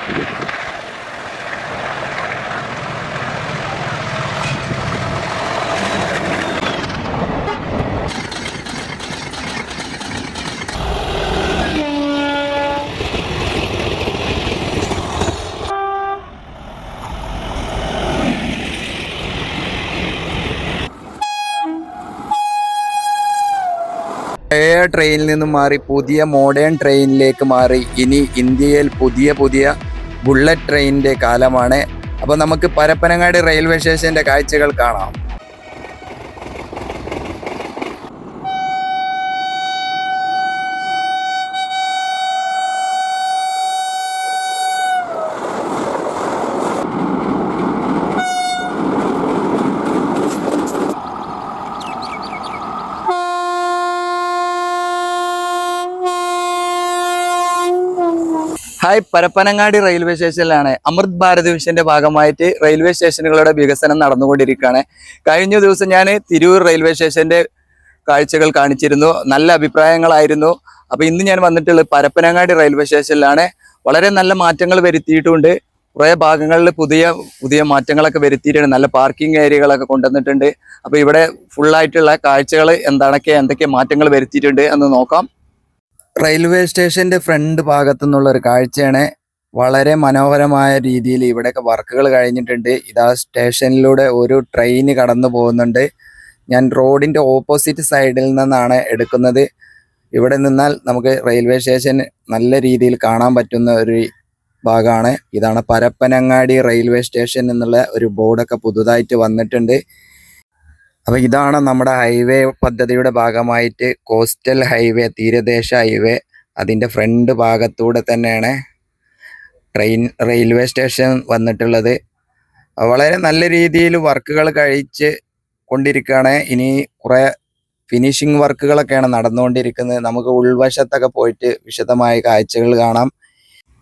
പഴയ ട്രെയിനിൽ നിന്നും മാറി പുതിയ മോഡേൺ ട്രെയിനിലേക്ക് മാറി. ഇനി ഇന്ത്യയിൽ പുതിയ ബുള്ളറ്റ് ട്രെയിനിൻ്റെ കാലമാണ്. അപ്പോൾ നമുക്ക് പരപ്പനങ്ങാടി റെയിൽവേ സ്റ്റേഷൻ്റെ കാഴ്ചകൾ കാണാം. ഹായ്, പരപ്പനങ്ങാടി റെയിൽവേ സ്റ്റേഷനിലാണ്. അമൃത് ഭാരത് മിഷന്റെ ഭാഗമായിട്ട് റെയിൽവേ സ്റ്റേഷനുകളുടെ വികസനം നടന്നുകൊണ്ടിരിക്കുകയാണ്. കഴിഞ്ഞ ദിവസം ഞാൻ തിരൂർ റെയിൽവേ സ്റ്റേഷന്റെ കാഴ്ചകൾ കാണിച്ചിരുന്നു. നല്ല അഭിപ്രായങ്ങളായിരുന്നു. അപ്പോൾ ഇന്ന് ഞാൻ വന്നിട്ടുള്ളത് പരപ്പനങ്ങാടി റെയിൽവേ സ്റ്റേഷനിലാണ്. വളരെ നല്ല മാറ്റങ്ങൾ വരുത്തിയിട്ടുണ്ട്. കുറേ ഭാഗങ്ങളിൽ പുതിയ മാറ്റങ്ങളൊക്കെ വരുത്തിയിട്ടുണ്ട്. നല്ല പാർക്കിംഗ് ഏരിയകളൊക്കെ കൊണ്ടുവന്നിട്ടുണ്ട്. അപ്പോൾ ഇവിടെ ഫുള്ളായിട്ടുള്ള കാഴ്ചകൾ എന്തൊക്കെ മാറ്റങ്ങൾ വരുത്തിയിട്ടുണ്ട് എന്ന് നോക്കാം. റെയിൽവേ സ്റ്റേഷന്റെ ഫ്രണ്ട് ഭാഗത്തു നിന്നുള്ള ഒരു കാഴ്ചയാണ്. വളരെ മനോഹരമായ രീതിയിൽ ഇവിടെയൊക്കെ വർക്കുകൾ കഴിഞ്ഞിട്ടുണ്ട്. ഇതാ സ്റ്റേഷനിലൂടെ ഒരു ട്രെയിൻ കടന്നു പോകുന്നുണ്ട്. ഞാൻ റോഡിന്റെ ഓപ്പോസിറ്റ് സൈഡിൽ നിന്നാണ് എടുക്കുന്നത്. ഇവിടെ നിന്നാൽ നമുക്ക് റെയിൽവേ സ്റ്റേഷൻ നല്ല രീതിയിൽ കാണാൻ പറ്റുന്ന ഒരു ഭാഗമാണ്. ഇതാണ് പരപ്പനങ്ങാടി റെയിൽവേ സ്റ്റേഷൻ എന്നുള്ള ഒരു ബോർഡൊക്കെ പുതുതായിട്ട് വന്നിട്ടുണ്ട്. അപ്പോൾ ഇതാണ് നമ്മുടെ ഹൈവേ പദ്ധതിയുടെ ഭാഗമായിട്ട് കോസ്റ്റൽ ഹൈവേ, തീരദേശ ഹൈവേ, അതിൻ്റെ ഫ്രണ്ട് ഭാഗത്തൂടെ തന്നെയാണ് റെയിൽവേ സ്റ്റേഷൻ വന്നിട്ടുള്ളത്. വളരെ നല്ല രീതിയിൽ വർക്കുകൾ കഴിച്ച് കൊണ്ടിരിക്കുകയാണ്. ഇനി കുറേ ഫിനിഷിംഗ് വർക്കുകളൊക്കെയാണ് നടന്നുകൊണ്ടിരിക്കുന്നത്. നമുക്ക് ഉൾവശത്തൊക്കെ പോയിട്ട് വിശദമായ കാഴ്ചകൾ കാണാം.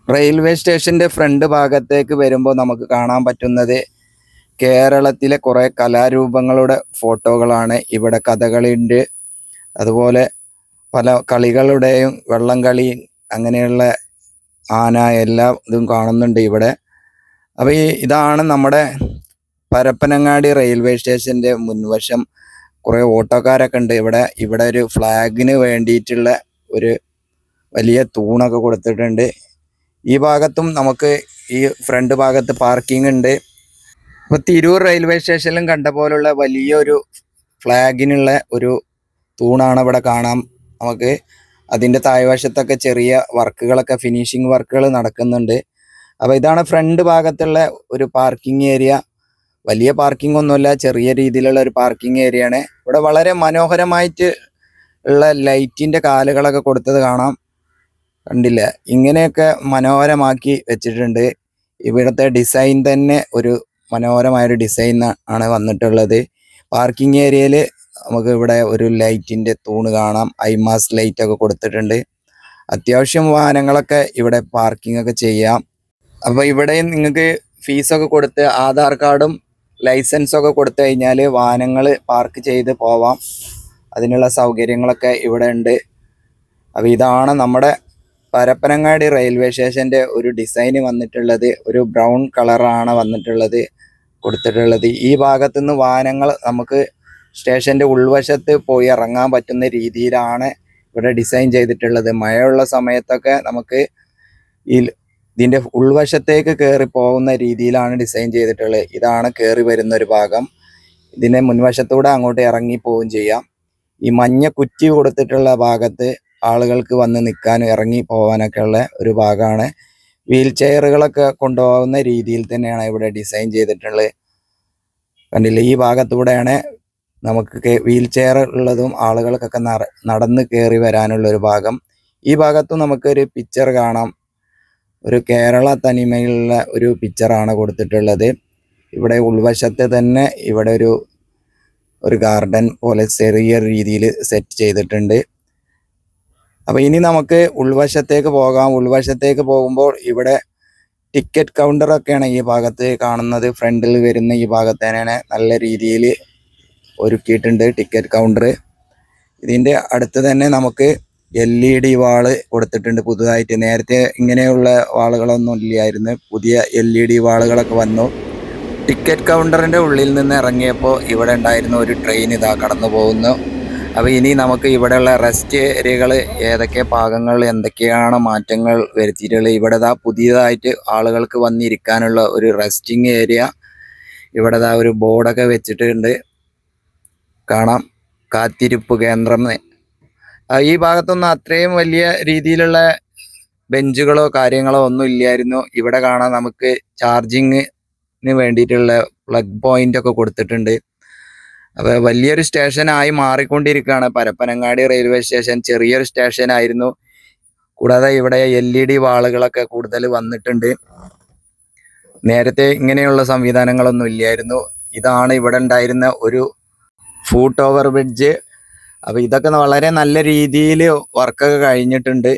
റെയിൽവേ സ്റ്റേഷൻ്റെ ഫ്രണ്ട് ഭാഗത്തേക്ക് വരുമ്പോൾ നമുക്ക് കാണാൻ പറ്റുന്നത് കേരളത്തിലെ കുറേ കലാരൂപങ്ങളുടെ ഫോട്ടോകളാണ്. ഇവിടെ കഥകളിയുണ്ട്, അതുപോലെ പല കളികളുടെയും വെള്ളം കളി, അങ്ങനെയുള്ള ആന, എല്ലാ ഇതും കാണുന്നുണ്ട് ഇവിടെ. അപ്പോൾ ഇതാണ് നമ്മുടെ പരപ്പനങ്ങാടി റെയിൽവേ സ്റ്റേഷൻ്റെ മുൻവശം. കുറേ ഓട്ടോക്കാരൊക്കെ ഉണ്ട് ഇവിടെ ഒരു ഫ്ലാഗിന് വേണ്ടിയിട്ടുള്ള ഒരു വലിയ തൂണൊക്കെ കൊടുത്തിട്ടുണ്ട്. ഈ ഭാഗത്തും നമുക്ക് ഈ ഫ്രണ്ട് ഭാഗത്ത് പാർക്കിംഗ് ഉണ്ട്. ഇപ്പോൾ തിരൂർ റെയിൽവേ സ്റ്റേഷനിലും കണ്ട പോലുള്ള വലിയൊരു ഫ്ലാഗിനുള്ള ഒരു തൂണാണ് ഇവിടെ കാണാം നമുക്ക്. അതിൻ്റെ താഴ്വശത്തൊക്കെ ചെറിയ വർക്കുകളൊക്കെ, ഫിനിഷിംഗ് വർക്കുകൾ നടക്കുന്നുണ്ട്. അപ്പോൾ ഇതാണ് ഫ്രണ്ട് ഭാഗത്തുള്ള ഒരു പാർക്കിംഗ് ഏരിയ. വലിയ പാർക്കിംഗ് ഒന്നുമല്ല, ചെറിയ രീതിയിലുള്ള ഒരു പാർക്കിംഗ് ഏരിയയാണ്. ഇവിടെ വളരെ മനോഹരമായിട്ട് ഉള്ള ലൈറ്റിൻ്റെ കാലുകളൊക്കെ കൊടുത്തത് കാണാം. കണ്ടില്ല, ഇങ്ങനെയൊക്കെ മനോഹരമാക്കി വെച്ചിട്ടുണ്ട്. ഇവിടുത്തെ ഡിസൈൻ തന്നെ ഒരു മനോഹരമായൊരു ഡിസൈൻ ആണ് വന്നിട്ടുള്ളത്. പാർക്കിംഗ് ഏരിയയിൽ നമുക്ക് ഇവിടെ ഒരു ലൈറ്റിൻ്റെ തൂണ് കാണാം. ഐമാസ് ലൈറ്റ് ഒക്കെ കൊടുത്തിട്ടുണ്ട്. അത്യാവശ്യം വാഹനങ്ങളൊക്കെ ഇവിടെ പാർക്കിംഗ് ഒക്കെ ചെയ്യാം. അപ്പോൾ ഇവിടെ നിങ്ങൾക്ക് ഫീസൊക്കെ കൊടുത്ത് ആധാർ കാർഡും ലൈസൻസൊക്കെ കൊടുത്തു കഴിഞ്ഞാൽ വാഹനങ്ങൾ പാർക്ക് ചെയ്ത് പോവാം. അതിനുള്ള സൗകര്യങ്ങളൊക്കെ ഇവിടെ ഉണ്ട്. അപ്പോൾ ഇതാണ് നമ്മുടെ പരപ്പനങ്ങാടി റെയിൽവേ സ്റ്റേഷൻ്റെ ഒരു ഡിസൈൻ വന്നിട്ടുള്ളത്. ഒരു ബ്രൗൺ കളറാണ് കൊടുത്തിട്ടുള്ളത്. ഈ ഭാഗത്തുനിന്ന് വാഹനങ്ങൾ നമുക്ക് സ്റ്റേഷൻ്റെ ഉൾവശത്ത് പോയി ഇറങ്ങാൻ പറ്റുന്ന രീതിയിലാണ് ഇവിടെ ഡിസൈൻ ചെയ്തിട്ടുള്ളത്. മഴയുള്ള സമയത്തൊക്കെ നമുക്ക് ഇതിൻ്റെ ഉൾവശത്തേക്ക് കയറി പോകുന്ന രീതിയിലാണ് ഡിസൈൻ ചെയ്തിട്ടുള്ളത്. ഇതാണ് കയറി വരുന്ന ഒരു ഭാഗം. ഇതിൻ്റെ മുൻവശത്തൂടെ അങ്ങോട്ട് ഇറങ്ങി പോവുകയും ചെയ്യാം. ഈ മഞ്ഞ കുറ്റി കൊടുത്തിട്ടുള്ള ഭാഗത്ത് ആളുകൾക്ക് വന്ന് നിൽക്കാനും ഇറങ്ങി പോകാനൊക്കെ ഉള്ള ഒരു ഭാഗമാണ്. വീൽ ചെയറുകളൊക്കെ കൊണ്ടുപോകുന്ന രീതിയിൽ തന്നെയാണ് ഇവിടെ ഡിസൈൻ ചെയ്തിട്ടുള്ളത്. കണ്ടില്ലേ, ഈ ഭാഗത്തൂടെയാണ് നമുക്ക് വീൽ ചെയർ ഉള്ളതും ആളുകൾക്കൊക്കെ നടന്ന് കയറി വരാനുള്ളൊരു ഭാഗം. ഈ ഭാഗത്തും നമുക്കൊരു പിക്ചർ കാണാം. ഒരു കേരള തനിമയുള്ള ഒരു പിക്ചറാണ് കൊടുത്തിട്ടുള്ളത്. ഇവിടെ ഉൾവശത്ത് തന്നെ ഇവിടെ ഒരു ഗാർഡൻ പോലെ ചെറിയ രീതിയിൽ സെറ്റ് ചെയ്തിട്ടുണ്ട്. അപ്പോൾ ഇനി നമുക്ക് ഉൾവശത്തേക്ക് പോകാം. ഉൾവശത്തേക്ക് പോകുമ്പോൾ ഇവിടെ ടിക്കറ്റ് കൗണ്ടറൊക്കെയാണ് ഈ ഭാഗത്ത് കാണുന്നത്. ഫ്രണ്ടിൽ വരുന്ന ഈ ഭാഗത്ത് തന്നെയാണ് നല്ല രീതിയിൽ ഒരുക്കിയിട്ടുണ്ട് ടിക്കറ്റ് കൗണ്ടർ. ഇതിൻ്റെ അടുത്ത് തന്നെ നമുക്ക് LED വാള് കൊടുത്തിട്ടുണ്ട് പുതുതായിട്ട്. നേരത്തെ ഇങ്ങനെയുള്ള വാളുകളൊന്നും ഇല്ലായിരുന്നു. പുതിയ LED വാളുകളൊക്കെ വന്നു. ടിക്കറ്റ് കൗണ്ടറിൻ്റെ ഉള്ളിൽ നിന്ന് ഇറങ്ങിയപ്പോൾ ഇവിടെ ഉണ്ടായിരുന്ന ഒരു ട്രെയിൻ ഇതാ കടന്നു പോകുന്നു. അപ്പോൾ ഇനി നമുക്ക് ഇവിടെയുള്ള റെസ്റ്റ് ഏരിയകൾ ഏതൊക്കെ ഭാഗങ്ങൾ എന്തൊക്കെയാണ് മാറ്റങ്ങൾ വരുത്തിയിട്ടുള്ളത്. ഇവിടെ ഇതാ പുതിയതായിട്ട് ആളുകൾക്ക് വന്നിരിക്കാനുള്ള ഒരു റെസ്റ്റിംഗ് ഏരിയ ഇവിടെ ഇതാ ഒരു ബോർഡൊക്കെ വെച്ചിട്ടുണ്ട്, കാണാം. കാത്തിരിപ്പ് കേന്ദ്രം. ഈ ഭാഗത്തൊന്നും അത്രയും വലിയ രീതിയിലുള്ള ബെഞ്ചുകളോ കാര്യങ്ങളോ ഒന്നും ഇല്ലായിരുന്നു. ഇവിടെ കാണാം നമുക്ക് ചാർജിങ്ങിന് വേണ്ടിയിട്ടുള്ള പ്ലഗ് പോയിന്റ് ഒക്കെ കൊടുത്തിട്ടുണ്ട്. അപ്പോൾ വലിയൊരു സ്റ്റേഷനായി മാറിക്കൊണ്ടിരിക്കുകയാണ് പരപ്പനങ്ങാടി റെയിൽവേ സ്റ്റേഷൻ. ചെറിയൊരു സ്റ്റേഷനായിരുന്നു. കൂടാതെ ഇവിടെ LED വാളുകളൊക്കെ കൂടുതൽ വന്നിട്ടുണ്ട്. നേരത്തെ ഇങ്ങനെയുള്ള സംവിധാനങ്ങളൊന്നും ഇല്ലായിരുന്നു. ഇതാണ് ഇവിടെ ഉണ്ടായിരുന്ന ഒരു ഫൂട്ട് ഓവർ ബ്രിഡ്ജ്. അപ്പോൾ ഇതൊക്കെ വളരെ നല്ല രീതിയിൽ വർക്കൊക്കെ കഴിഞ്ഞിട്ടുണ്ട്.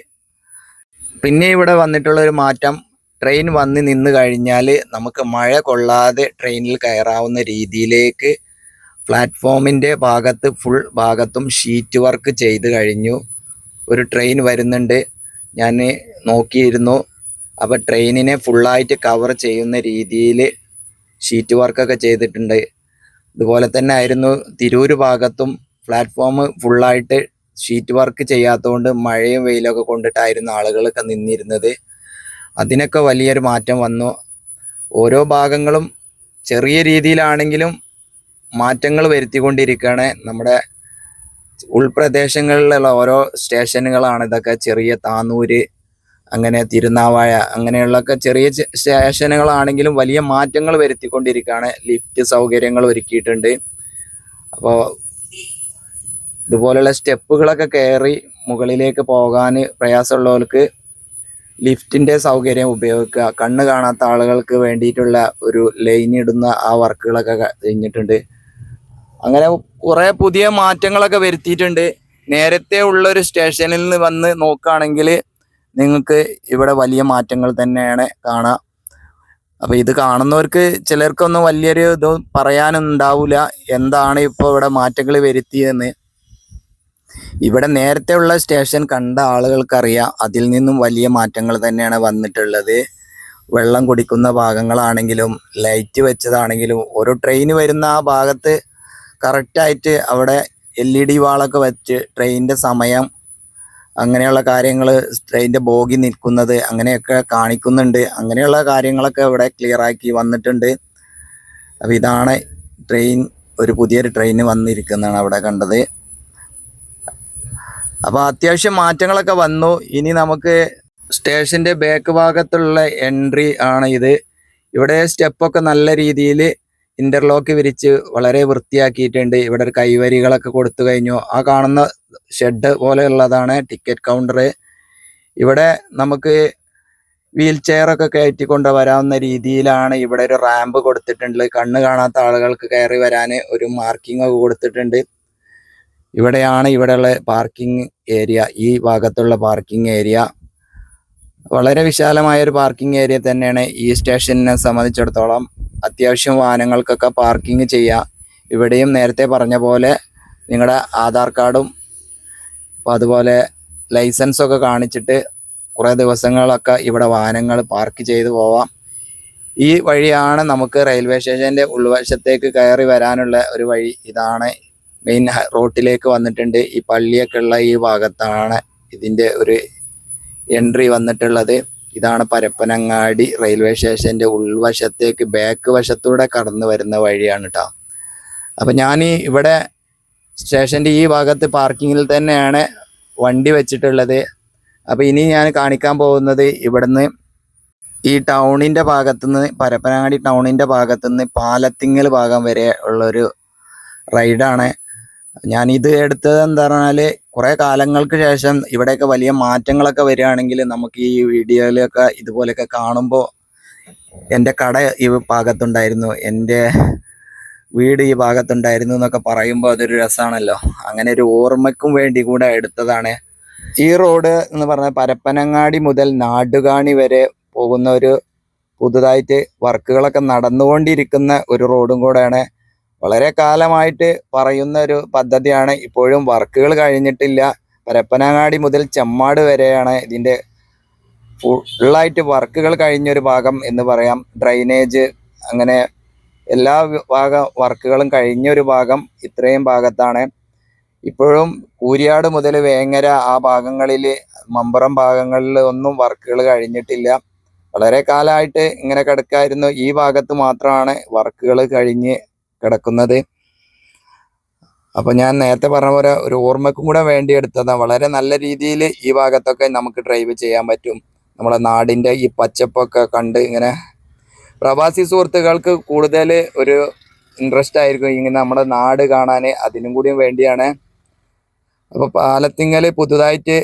പിന്നെ ഇവിടെ വന്നിട്ടുള്ള ഒരു മാറ്റം, ട്രെയിൻ വന്ന് നിന്ന് കഴിഞ്ഞാൽ നമുക്ക് മഴ കൊള്ളാതെ ട്രെയിനിൽ കയറാവുന്ന രീതിയിലേക്ക് പ്ലാറ്റ്ഫോമിൻ്റെ ഭാഗത്ത് ഫുൾ ഭാഗത്തും ഷീറ്റ് വർക്ക് ചെയ്ത് കഴിഞ്ഞു. ഒരു ട്രെയിൻ വരുന്നുണ്ട്, ഞാൻ നോക്കിയിരുന്നു. അപ്പോൾ ട്രെയിനിനെ ഫുള്ളായിട്ട് കവർ ചെയ്യുന്ന രീതിയിൽ ഷീറ്റ് വർക്കൊക്കെ ചെയ്തിട്ടുണ്ട്. ഇതുപോലെ തന്നെ ആയിരുന്നു തിരൂർ ഭാഗത്തും. പ്ലാറ്റ്ഫോം ഫുള്ളായിട്ട് ഷീറ്റ് വർക്ക് ചെയ്യാത്തതുകൊണ്ട് മഴയും വെയിലൊക്കെ കൊണ്ടിട്ടായിരുന്നു ആളുകളൊക്കെ നിന്നിരുന്നത്. അതിനൊക്കെ വലിയൊരു മാറ്റം വന്നു. ഓരോ ഭാഗങ്ങളും ചെറിയ രീതിയിലാണെങ്കിലും മാറ്റങ്ങൾ വരുത്തിക്കൊണ്ടിരിക്കുകയാണ്. നമ്മുടെ ഉൾപ്രദേശങ്ങളിലുള്ള ഓരോ സ്റ്റേഷനുകളാണ് ഇതൊക്കെ. ചെറിയ താന്നൂര്, അങ്ങനെ തിരുനാവായ, അങ്ങനെയുള്ളൊക്കെ ചെറിയ സ്റ്റേഷനുകളാണെങ്കിലും വലിയ മാറ്റങ്ങൾ വരുത്തിക്കൊണ്ടിരിക്കുകയാണ്. ലിഫ്റ്റ് സൗകര്യങ്ങൾ ഒരുക്കിയിട്ടുണ്ട്. അപ്പോൾ ഇതുപോലുള്ള സ്റ്റെപ്പുകളൊക്കെ കയറി മുകളിലേക്ക് പോകാൻ പ്രയാസമുള്ളവർക്ക് ലിഫ്റ്റിൻ്റെ സൗകര്യം ഉപയോഗിക്കുക. കണ്ണ് കാണാത്ത ആളുകൾക്ക് വേണ്ടിയിട്ടുള്ള ഒരു ലൈൻ ഇടുന്ന ആ വർക്കുകളൊക്കെ കഴിഞ്ഞിട്ടുണ്ട്. അങ്ങനെ കുറേ പുതിയ മാറ്റങ്ങളൊക്കെ വരുത്തിയിട്ടുണ്ട്. നേരത്തെ ഉള്ളൊരു സ്റ്റേഷനിൽ നിന്ന് വന്ന് നോക്കുകയാണെങ്കിൽ നിങ്ങൾക്ക് ഇവിടെ വലിയ മാറ്റങ്ങൾ തന്നെയാണ് കാണാം. അപ്പോൾ ഇത് കാണുന്നവർക്ക് ചിലർക്കൊന്നും വലിയൊരു ഇത് പറയാനുണ്ടാവില്ല, എന്താണ് ഇപ്പോൾ ഇവിടെ മാറ്റങ്ങൾ വരുത്തിയതെന്ന്. ഇവിടെ നേരത്തെ ഉള്ള സ്റ്റേഷൻ കണ്ട ആളുകൾക്കറിയാം, അതിൽ നിന്നും വലിയ മാറ്റങ്ങൾ തന്നെയാണ് വന്നിട്ടുള്ളത്. വെള്ളം കുടിക്കുന്ന ഭാഗങ്ങളാണെങ്കിലും ലൈറ്റ് വെച്ചതാണെങ്കിലും ഓരോ ട്രെയിൻ വരുന്ന ആ ഭാഗത്ത് കറക്റ്റായിട്ട് അവിടെ LED വാളൊക്കെ വെച്ച് ട്രെയിനിൻ്റെ സമയം, അങ്ങനെയുള്ള കാര്യങ്ങൾ, ട്രെയിനിൻ്റെ ബോഗി നിൽക്കുന്നത് അങ്ങനെയൊക്കെ കാണിക്കുന്നുണ്ട്. അങ്ങനെയുള്ള കാര്യങ്ങളൊക്കെ ഇവിടെ ക്ലിയറാക്കി വന്നിട്ടുണ്ട്. അപ്പോൾ ഇതാണ് ട്രെയിൻ, ഒരു പുതിയൊരു ട്രെയിൻ വന്നിരിക്കുന്നതാണ് അവിടെ കണ്ടത്. അപ്പോൾ അത്യാവശ്യം മാറ്റങ്ങളൊക്കെ വന്നു. ഇനി നമുക്ക് സ്റ്റേഷൻ്റെ ബാക്ക് ഭാഗത്തുള്ള എൻട്രി ആണ് ഇത്. ഇവിടെ സ്റ്റെപ്പൊക്കെ നല്ല രീതിയിൽ ഇൻ്റർലോക്ക് വിരിച്ച് വളരെ വൃത്തിയാക്കിയിട്ടുണ്ട്. ഇവിടെ ഒരു കൈവരികളൊക്കെ കൊടുത്തു കഴിഞ്ഞു. ആ കാണുന്ന ഷെഡ് പോലെയുള്ളതാണ് ടിക്കറ്റ് കൗണ്ടർ. ഇവിടെ നമുക്ക് വീൽ ചെയറൊക്കെ കയറ്റിക്കൊണ്ട് വരാവുന്ന രീതിയിലാണ് ഇവിടെ ഒരു റാമ്പ് കൊടുത്തിട്ടുണ്ട്. കണ്ണ് കാണാത്ത ആളുകൾക്ക് കയറി വരാൻ ഒരു മാർക്കിംഗ് ഒക്കെ കൊടുത്തിട്ടുണ്ട്. ഇവിടെയാണ് ഇവിടെയുള്ള പാർക്കിംഗ് ഏരിയ. ഈ ഭാഗത്തുള്ള പാർക്കിംഗ് ഏരിയ വളരെ വിശാലമായൊരു പാർക്കിംഗ് ഏരിയ തന്നെയാണ് ഈ സ്റ്റേഷനെ സംബന്ധിച്ചിടത്തോളം. അത്യാവശ്യം വാഹനങ്ങൾക്കൊക്കെ പാർക്കിംഗ് ചെയ്യാം. ഇവിടെയും നേരത്തെ പറഞ്ഞ പോലെ നിങ്ങളുടെ ആധാർ കാർഡും അതുപോലെ ലൈസൻസൊക്കെ കാണിച്ചിട്ട് കുറേ ദിവസങ്ങളൊക്കെ ഇവിടെ വാഹനങ്ങൾ പാർക്ക് ചെയ്ത് പോവാം. ഈ വഴിയാണ് നമുക്ക് റെയിൽവേ സ്റ്റേഷൻ്റെ ഉൾവശത്തേക്ക് കയറി വരാനുള്ള ഒരു വഴി. ഇതാണ് മെയിൻ റോട്ടിലേക്ക് വന്നിട്ടുണ്ട്. ഈ പള്ളിയൊക്കെ ഉള്ള ഈ ഭാഗത്താണ് ഇതിൻ്റെ ഒരു എൻട്രി വന്നിട്ടുള്ളത്. ഇതാണ് പരപ്പനങ്ങാടി റെയിൽവേ സ്റ്റേഷൻ്റെ ഉൾവശത്തേക്ക് ബാക്ക് വശത്തൂടെ കടന്നു വരുന്ന വഴിയാണ് കേട്ടോ. അപ്പം ഞാൻ ഇവിടെ സ്റ്റേഷൻ്റെ ഈ ഭാഗത്ത് പാർക്കിങ്ങിൽ തന്നെയാണ് വണ്ടി വെച്ചിട്ടുള്ളത്. അപ്പോൾ ഇനി ഞാൻ കാണിക്കാൻ പോകുന്നത് ഇവിടുന്ന് ഈ ടൗണിൻ്റെ ഭാഗത്തുനിന്ന്, പരപ്പനങ്ങാടി ടൗണിൻ്റെ ഭാഗത്തുനിന്ന് പാലത്തിങ്ങൽ ഭാഗം വരെ ഉള്ളൊരു റൈഡാണ്. ഞാനിത് എടുത്തത് എന്താ പറഞ്ഞാൽ, കുറേ കാലങ്ങൾക്ക് ശേഷം ഇവിടെയൊക്കെ വലിയ മാറ്റങ്ങളൊക്കെ വരികയാണെങ്കിൽ നമുക്ക് ഈ വീഡിയോയിലൊക്കെ ഇതുപോലെയൊക്കെ കാണുമ്പോൾ, എൻ്റെ കട ഈ ഭാഗത്തുണ്ടായിരുന്നു, എൻ്റെ വീട് ഈ ഭാഗത്തുണ്ടായിരുന്നു എന്നൊക്കെ പറയുമ്പോൾ അതൊരു രസമാണല്ലോ. അങ്ങനെ ഒരു ഓർമ്മയ്ക്കും വേണ്ടി കൂടെ എടുത്തതാണ്. ഈ റോഡ് എന്ന് പറഞ്ഞാൽ പരപ്പനങ്ങാടി മുതൽ നാടുകാണി വരെ പോകുന്ന ഒരു പുതുതായിട്ട് വർക്കുകളൊക്കെ നടന്നുകൊണ്ടിരിക്കുന്ന ഒരു റോഡും കൂടെയാണ്. വളരെ കാലമായിട്ട് പറയുന്ന ഒരു പദ്ധതിയാണ്. ഇപ്പോഴും വർക്കുകൾ കഴിഞ്ഞിട്ടില്ല. പരപ്പനങ്ങാടി മുതൽ ചെമ്മാട് വരെയാണ് ഇതിൻ്റെ ഫുള്ളായിട്ട് വർക്കുകൾ കഴിഞ്ഞൊരു ഭാഗം എന്ന് പറയാം. ഡ്രൈനേജ് അങ്ങനെ എല്ലാ വർക്കുകളും കഴിഞ്ഞൊരു ഭാഗം ഇത്രയും ഭാഗത്താണ്. ഇപ്പോഴും കൂരിയാട് മുതൽ വേങ്ങര ആ ഭാഗങ്ങളിൽ, മമ്പുറം ഭാഗങ്ങളിൽ ഒന്നും വർക്കുകൾ കഴിഞ്ഞിട്ടില്ല. വളരെ കാലമായിട്ട് ഇങ്ങനെ കിടക്കായിരുന്നു. ഈ ഭാഗത്ത് മാത്രമാണ് വർക്കുകൾ കഴിഞ്ഞ് കിടക്കുന്നത്. അപ്പോൾ ഞാൻ നേരത്തെ പറഞ്ഞ പോലെ ഒരു ഓർമ്മക്കും കൂടെ വേണ്ടി എടുത്തതാണ്. വളരെ നല്ല രീതിയിൽ ഈ ഭാഗത്തൊക്കെ നമുക്ക് ഡ്രൈവ് ചെയ്യാൻ പറ്റും. നമ്മളെ നാടിൻ്റെ ഈ പച്ചപ്പൊക്കെ കണ്ട് ഇങ്ങനെ പ്രവാസി സുഹൃത്തുക്കൾക്ക് കൂടുതൽ ഒരു ഇൻട്രസ്റ്റ് ആയിരിക്കും ഇങ്ങനെ നമ്മുടെ നാട് കാണാൻ. അതിനും കൂടിയും വേണ്ടിയാണ്. അപ്പോൾ പാലത്തിങ്ങൽ പുതുതായിട്ട്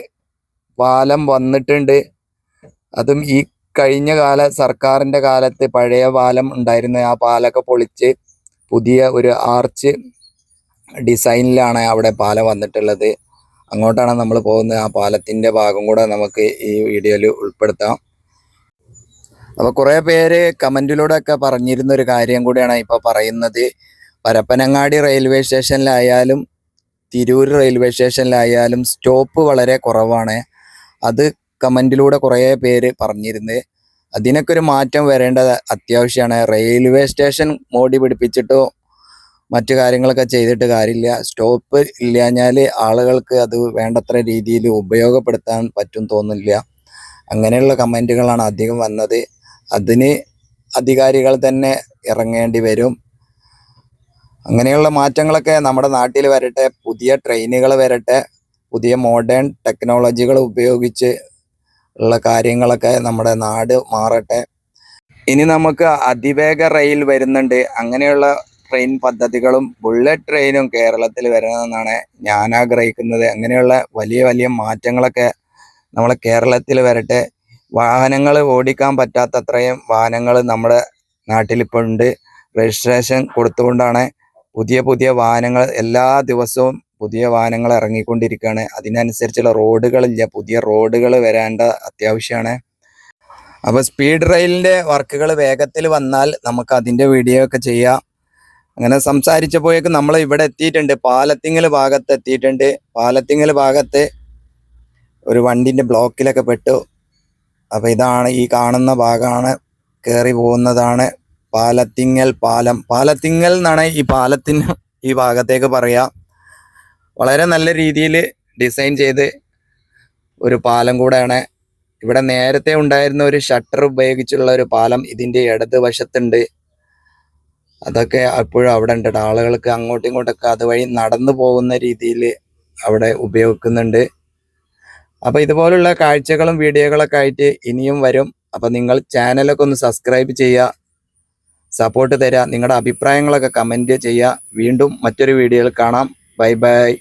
പാലം വന്നിട്ടുണ്ട്. അതും ഈ കഴിഞ്ഞ സർക്കാരിൻ്റെ കാലത്ത് പഴയ പാലം ഉണ്ടായിരുന്ന ആ പാലമൊക്കെ പൊളിച്ച് പുതിയ ഒരു ആർച്ച് ഡിസൈനിലാണ് അവിടെ പാലം വന്നിട്ടുള്ളത്. അങ്ങോട്ടാണ് നമ്മൾ പോകുന്നത്. ആ പാലത്തിൻ്റെ ഭാഗം കൂടെ നമുക്ക് ഈ വീഡിയോയിൽ ഉൾപ്പെടുത്താം. അപ്പോൾ കുറേ പേര് കമൻറ്റിലൂടെ ഒക്കെ പറഞ്ഞിരുന്ന ഒരു കാര്യം കൂടിയാണ് ഇപ്പോൾ പറയുന്നത്. പരപ്പനങ്ങാടി റെയിൽവേ സ്റ്റേഷനിലായാലും തിരൂർ റെയിൽവേ സ്റ്റേഷനിലായാലും സ്റ്റോപ്പ് വളരെ കുറവാണ്. അത് കമൻറ്റിലൂടെ കുറേ പേര് പറഞ്ഞിരുന്നത്. അതിനൊക്കെ ഒരു മാറ്റം വരേണ്ടത് അത്യാവശ്യമാണ്. റെയിൽവേ സ്റ്റേഷൻ മോടി പിടിപ്പിച്ചിട്ടോ മറ്റു കാര്യങ്ങളൊക്കെ ചെയ്തിട്ട് കാര്യമില്ല. സ്റ്റോപ്പ് ഇല്ലാഞ്ഞാൽ ആളുകൾക്ക് അത് വേണ്ടത്ര രീതിയിൽ ഉപയോഗപ്പെടുത്താൻ പറ്റും തോന്നില്ല. അങ്ങനെയുള്ള കമൻറ്റുകളാണ് അധികം വന്നത്. അതിന് അധികാരികൾ തന്നെ ഇറങ്ങേണ്ടി വരും. അങ്ങനെയുള്ള മാറ്റങ്ങളൊക്കെ നമ്മുടെ നാട്ടിൽ വരട്ടെ. പുതിയ ട്രെയിനുകൾ വരട്ടെ. പുതിയ മോഡേൺ ടെക്നോളജികൾ ഉപയോഗിച്ച് ഉള്ള കാര്യങ്ങളൊക്കെ നമ്മുടെ നാട് മാറട്ടെ. ഇനി നമുക്ക് അതിവേഗ റെയിൽ വരുന്നുണ്ട്. അങ്ങനെയുള്ള ട്രെയിൻ പദ്ധതികളും ബുള്ളറ്റ് ട്രെയിനും കേരളത്തിൽ വരണമെന്നാണ് ഞാൻ ആഗ്രഹിക്കുന്നത്. അങ്ങനെയുള്ള വലിയ വലിയ മാറ്റങ്ങളൊക്കെ നമ്മളെ കേരളത്തിൽ വരട്ടെ. വാഹനങ്ങൾ ഓടിക്കാൻ പറ്റാത്തത്രയും വാഹനങ്ങൾ നമ്മുടെ നാട്ടിലിപ്പോൾ ഉണ്ട്. രജിസ്ട്രേഷൻ കൊടുത്തുകൊണ്ടാണ് പുതിയ പുതിയ വാഹനങ്ങൾ എല്ലാ ദിവസവും പുതിയ വാഹനങ്ങൾ ഇറങ്ങിക്കൊണ്ടിരിക്കുകയാണ്. അതിനനുസരിച്ചുള്ള റോഡുകളില്ല. പുതിയ റോഡുകൾ വരേണ്ട അത്യാവശ്യമാണ്. അപ്പോൾ സ്പീഡ് റെയിലിൻ്റെ വർക്കുകൾ വേഗത്തിൽ വന്നാൽ നമുക്ക് അതിൻ്റെ വീഡിയോ ഒക്കെ ചെയ്യാം. അങ്ങനെ സംസാരിച്ചപ്പോഴേക്കും നമ്മൾ ഇവിടെ എത്തിയിട്ടുണ്ട്. പാലത്തിങ്ങൽ ഭാഗത്ത് എത്തിയിട്ടുണ്ട്. പാലത്തിങ്ങൽ ഭാഗത്ത് ഒരു വണ്ടിൻ്റെ ബ്ലോക്കിലൊക്കെ പെട്ടു. അപ്പോൾ ഇതാണ് ഈ കാണുന്ന ഭാഗമാണ്. കയറി പോകുന്നതാണ് പാലത്തിങ്ങൽ പാലം. പാലത്തിങ്ങൽ എന്നാണ് ഈ പാലത്തിന് ഈ ഭാഗത്തേക്ക് പറയുക. വളരെ നല്ല രീതിയിൽ ഡിസൈൻ ചെയ്ത് ഒരു പാലം കൂടെയാണ്. ഇവിടെ നേരത്തെ ഉണ്ടായിരുന്ന ഒരു ഷട്ടർ ഉപയോഗിച്ചുള്ള ഒരു പാലം ഇതിൻ്റെ ഇടത് വശത്തുണ്ട്. അതൊക്കെ അപ്പോഴും അവിടെ ഉണ്ട്. ആളുകൾക്ക് അങ്ങോട്ടും ഇങ്ങോട്ടൊക്കെ അതുവഴി നടന്നു പോകുന്ന രീതിയിൽ അവിടെ ഉപയോഗിക്കുന്നുണ്ട്. അപ്പോൾ ഇതുപോലുള്ള കാഴ്ചകളും വീഡിയോകളൊക്കെ ആയിട്ട് ഇനിയും വരും. അപ്പോൾ നിങ്ങൾ ചാനലൊക്കെ ഒന്ന് സബ്സ്ക്രൈബ് ചെയ്യുക, സപ്പോർട്ട് തരിക, നിങ്ങളുടെ അഭിപ്രായങ്ങളൊക്കെ കമൻറ്റ് ചെയ്യുക. വീണ്ടും മറ്റൊരു വീഡിയോയിൽ കാണാം. Bye bye.